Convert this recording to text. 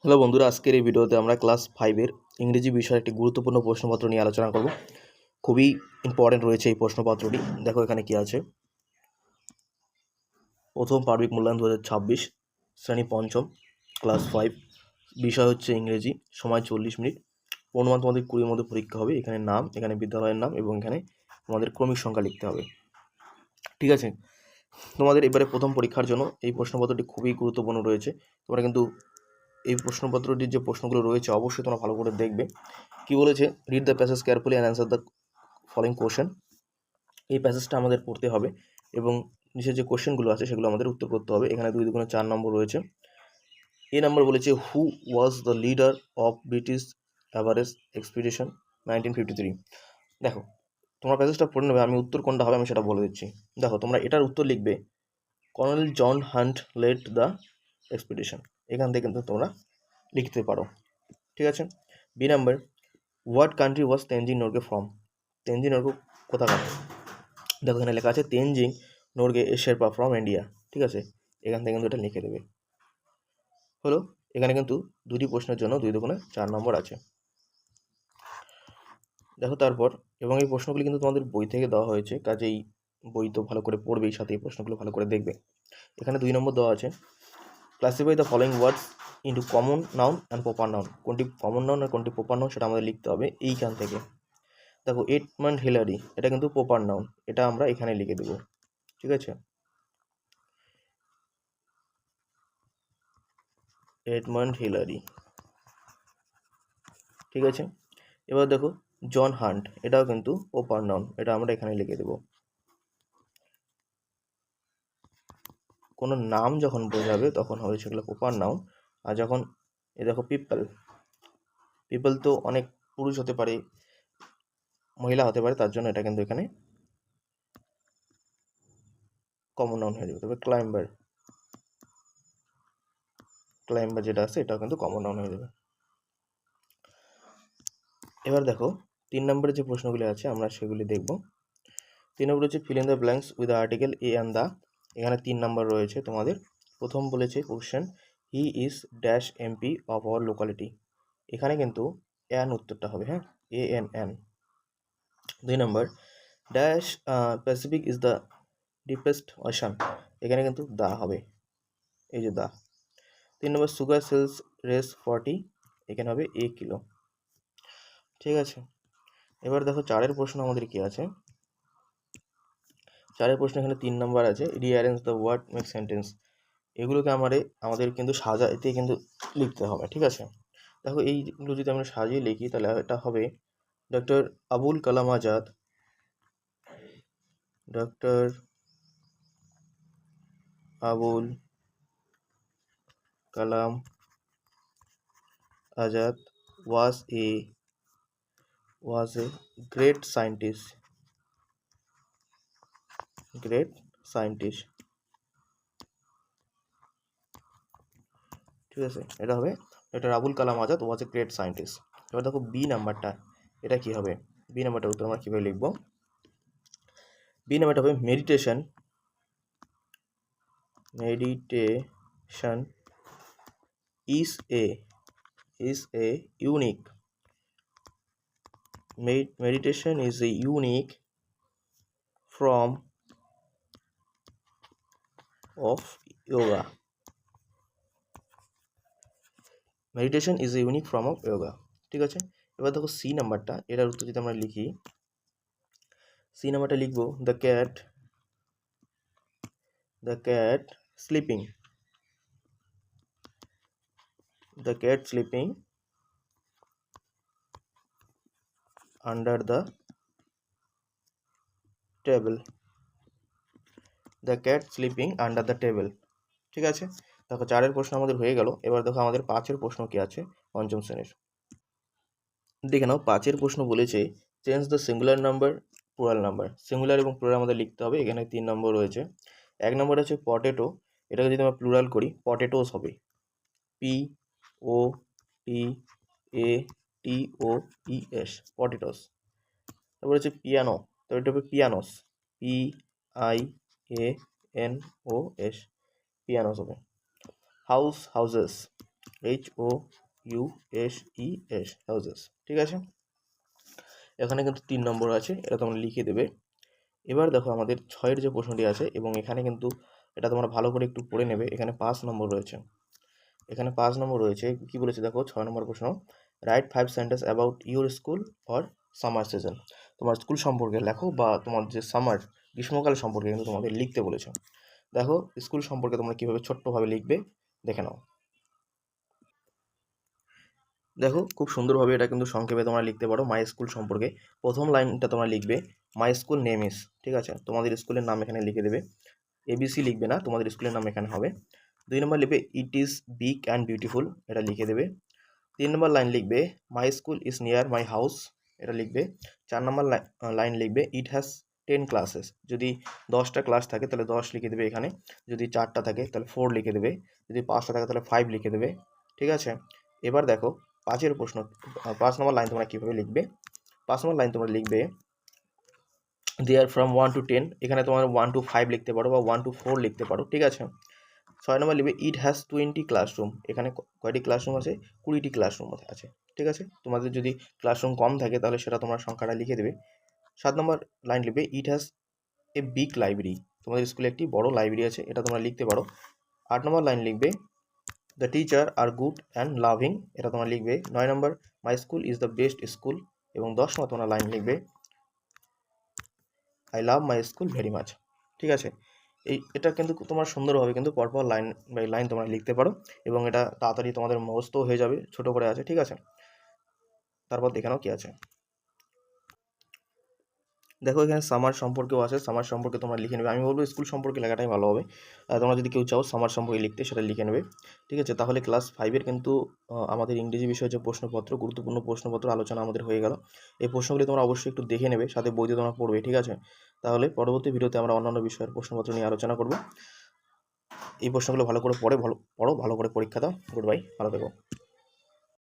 Hello বন্ধুরা, আজকের এই ভিডিওতে আমরা ক্লাস 5-এর ইংরেজি বিষয়ের একটি গুরুত্বপূর্ণ প্রশ্নপত্র নিয়ে আলোচনা করব। খুবই ইম্পর্টেন্ট রয়েছে এই প্রশ্নপত্রটি। দেখো এখানে কি আছে। প্রথম পার্বিক মূল্যায়ন 2026, শ্রেণী পঞ্চম, ক্লাস 5, বিষয় হচ্ছে ইংরেজি, সময় 40 মিনিট, পূর্ণমান তোমাদের 20-এর মধ্যে পরীক্ষা হবে। এখানে নাম, এখানে বিদ্যালয়ের নাম এবং এখানে তোমাদের ক্রমিক সংখ্যা লিখতে হবে। ঠিক আছে, তোমাদের এবারে প্রথম পরীক্ষার জন্য এই প্রশ্নপত্রটি খুবই গুরুত্বপূর্ণ রয়েছে। তোমরা কিন্তু এই প্রশ্নপত্রটির যে প্রশ্নগুলো রয়েছে অবশ্যই তোমরা ভালো করে দেখবে। কি বলেছে, read the passage carefully and answer the following question. এই প্যাসেজটা আমাদের পড়তে হবে এবং নিচে যে কোশ্চেনগুলো আছে সেগুলো আমাদের উত্তর করতে হবে। এখানে 2 দুগুণে 4 নম্বর রয়েছে। এ নম্বর বলেছে, who was the leader of British Everest expedition 1953। দেখো তোমরা প্যাসেজটা পড়ে নেবে, আমি উত্তর কোনটা হবে আমি সেটা বলে দিচ্ছি। দেখো তোমরা এটার উত্তর লিখবে, colonel John Hunt led the expedition. এখান থেকে কিন্তু তোমরা লিখতে পারো। ঠিক আছে। B number, what country was Tenzing Norgay from. Tenzing Norgay কোথাকার? দেখো এখানে লেখা আছে Tenzing Norgay a Sherpa from India. ঠিক আছে, এখান থেকে কিন্তু এটা লিখে দেবে। হলো, এখানে কিন্তু দুটি প্রশ্নের জন্য 2 দুগুণে 4 নম্বর আছে। দেখো তারপর, এবং এই প্রশ্নগুলি কিন্তু তোমাদের বই থেকে দেওয়া হয়েছে, কাজেই বই তো ভালো করে পড়বেই, সাথে এই প্রশ্নগুলো ভালো করে দেখবে। এখানে 2 নম্বর দেওয়া আছে, classify the following words into common noun and proper noun. কোনটি কমন নাউন আর কোনটি প্রপার নাউন সেটা আমাদের লিখতে হবে এইখান থেকে। দেখো এডমান্ড হিলারি, এটা কিন্তু প্রপার নাউন, এটা আমরা এখানে লিখে দেবো। ঠিক আছে, এডমান্ড হিলারি। ঠিক আছে, এবার দেখো জন হান্ট, এটাও কিন্তু প্রপার নাউন, এটা আমরা এখানে লিখে দেবো। কোনো নাম যখন বোঝাবে তখন হবে সেগুলো প্রপার নাউন। আর যখন দেখো পিপল, পিপল তো অনেক পুরুষ হতে পারে, মহিলা হতে পারে, তার জন্য এটা কিন্তু এখানে কমন নাউন হয়ে যাবে। তবে ক্লাইম্বার, ক্লাইম্বার যেটা আছে এটাও কিন্তু কমন নাউন হয়ে যাবে। এবার দেখো 3 নম্বরের যে প্রশ্নগুলি আছে আমরা সেগুলি দেখব। 3 নম্বর হচ্ছে fill in the blanks with the article a and the. এখানে 3 নম্বর রয়েছে তোমাদের। প্রথম বলেছে question, he is dash MP of our locality. এখানে কিন্তু অ্যান উত্তরটা হবে, হ্যাঁ, A N N. 2 number, dash Pacific is the deepest ocean. এখানে কিন্তু দা হবে, এই যে দা। 3 নম্বর, সুগার সেলস রেস 40, এখানে হবে এ কিলো। ঠিক আছে, এবার দেখো 4-এর প্রশ্ন আমাদের কি আছে। 4-এর প্রশ্ন এখানে 3 নম্বর আছে, rearrange the word make sentence. এগুলোকে আমাদের কিন্তু সাজাইতে কিন্তু লিখতে হবে। ঠিক আছে, দেখো এইগুলো যদি আমরা সাজিয়ে লিখি তাহলে এটা হবে, doctor Abul Kalam Azad, doctor Abul Kalam Azad was a great scientist, great scientist। ঠিক আছে, এটা হবে doctor Abul Kalam Azad was a great scientist. এবার দেখো বি নাম্বারটা, এটা কি হবে? বি নাম্বারটা উত্তর আমরা কীভাবে লিখবো? বি নাম্বারটা হবে meditation, meditation is a unique, meditation is a unique form of yoga, meditation is a unique form of yoga. ঠিক আছে, এবার দেখো সি নাম্বারটা, এটার উত্তর যদি আমরা লিখি, সি নাম্বারটা লিখবো, the cat sleeping, the cat sleeping under the table, the cat sleeping under the table. ঠিক আছে, দেখো 4-এর প্রশ্ন আমাদের হয়ে গেল। এবার দেখো আমাদের 5-এর প্রশ্ন কি আছে পঞ্চম শ্রেণীর। দেখে নাও, 5-এর প্রশ্ন বলেছে change the singular number plural number. Singular এবং প্লুরাল আমাদের লিখতে হবে। এখানে 3 নম্বর রয়েছে। 1 নম্বর আছে পটেটো, এটাকে যদি আমরা প্লুরাল করি পটেটোস হবে, P O T A T O E S, potatoes. তারপর হচ্ছে পিয়ানো, তো এটা হবে pianos, P I A N O S, pianos হবে। হাউস, হাউজেস, HOUSES, হাউসেস, ঠিক আছে। এখানে কিন্তু 3 নম্বর আছে, এটা তোমরা লিখে দেবে। এবার দেখো আমাদের 6-এর যে প্রশ্নটি আছে, এবং এখানে কিন্তু এটা তোমরা ভালো করে একটু পড়ে নেবে। এখানে 5 নম্বর রয়েছে, এখানে 5 নম্বর রয়েছে। কী বলেছে দেখো, 6 নম্বর প্রশ্ন, right 5 sentence about your school or summer season. তোমার স্কুল সম্পর্কে লেখো, বা তোমার যে সামার গ্রীষ্মকাল সম্পর্কে কিন্তু তোমাদের লিখতে বলেছে। দেখো স্কুল সম্পর্কে তোমরা কীভাবে ছোট্টভাবে লিখবে দেখে নাও। দেখো খুব সুন্দরভাবে এটা কিন্তু সংক্ষেপে তোমরা লিখতে পারো। মাই স্কুল সম্পর্কে প্রথম লাইনটা তোমরা লিখবে মাই স্কুল নেম ইস, ঠিক আছে, তোমাদের স্কুলের নাম এখানে লিখে দেবে। ABC লিখবে না, তোমাদের স্কুলের নাম এখানে হবে। 2 নম্বর লিখবে it is big and beautiful, এটা লিখে দেবে। 3 নম্বর লাইন লিখবে মাই school is near my house, এটা লিখবে। 4 নম্বর লাইন লিখবে ইট হ্যাজ 10 ক্লাসেস, যদি 10টা ক্লাস থাকে তাহলে 10 লিখে দেবে এখানে, যদি 4টা থাকে তাহলে 4 লিখে দেবে, যদি 5টা থাকে তাহলে 5 লিখে দেবে, ঠিক আছে। এবার দেখো 5-এর প্রশ্ন, 5 নম্বর লাইন তোমরা কীভাবে লিখবে। 5 নম্বর লাইন তোমরা লিখবে দেয়ার ফ্রম 1 to 10, এখানে তোমার 1 to 5 লিখতে পারো বা 1 to 4 লিখতে পারো, ঠিক আছে। 6 নম্বর লিখবে ইট হ্যাজ 20 ক্লাসরুম, এখানে কয়টি ক্লাসরুম আছে, 20টি ক্লাসরুম আছে, ঠিক আছে। তোমাদের যদি ক্লাসরুম কম থাকে তাহলে সেটা তোমরা সংখ্যাটা লিখে দেবে। 7 নম্বর লাইন লিখবে it has a big library, তোমাদের স্কুলে একটি বড় লাইব্রেরি আছে, এটা তোমরা লিখতে পারো। 8 নম্বর লাইন লিখবে the teacher are good and loving, এটা তোমরা লিখবে। 9 নম্বর my school is the best school, এবং 10 নম্বর তোমরা লাইন লিখবে I love my school very much, ঠিক আছে। এটা কিন্তু তোমার সুন্দরভাবে কিন্তু পরপর লাইন বাই লাইন তোমরা লিখতে পারো, এবং এটা তাড়াতাড়ি তোমাদের মুখস্থ হয়ে যাবে, ছোট করে আছে, ঠিক আছে। তারপর দেখে নাও কী আছে। দেখো এখানে সামার সম্পর্কেও আছে, সামার সম্পর্কে তোমরা লিখে নেবে। আমি বলবো স্কুল সম্পর্কে লেখাটাই ভালো হবে। তোমরা যদি কেউ চাও সামার সম্পর্কে লিখতে, সেটা লিখে নেবে, ঠিক আছে। তাহলে ক্লাস 5-এর কিন্তু আমাদের ইংরেজি বিষয়ের যে প্রশ্নপত্র, গুরুত্বপূর্ণ প্রশ্নপত্র আলোচনা আমাদের হয়ে গেল। এই প্রশ্নগুলি তোমরা অবশ্যই একটু দেখে নেবে, সাথে বইতে তোমরা পড়বে, ঠিক আছে। তাহলে পরবর্তী ভিডিওতে আমরা অন্যান্য বিষয়ের প্রশ্নপত্র নিয়ে আলোচনা করব। এই প্রশ্নগুলো ভালো করে পড়ো, ভালো করে পরীক্ষা দাও। গুড বাই, ভালো থেকো।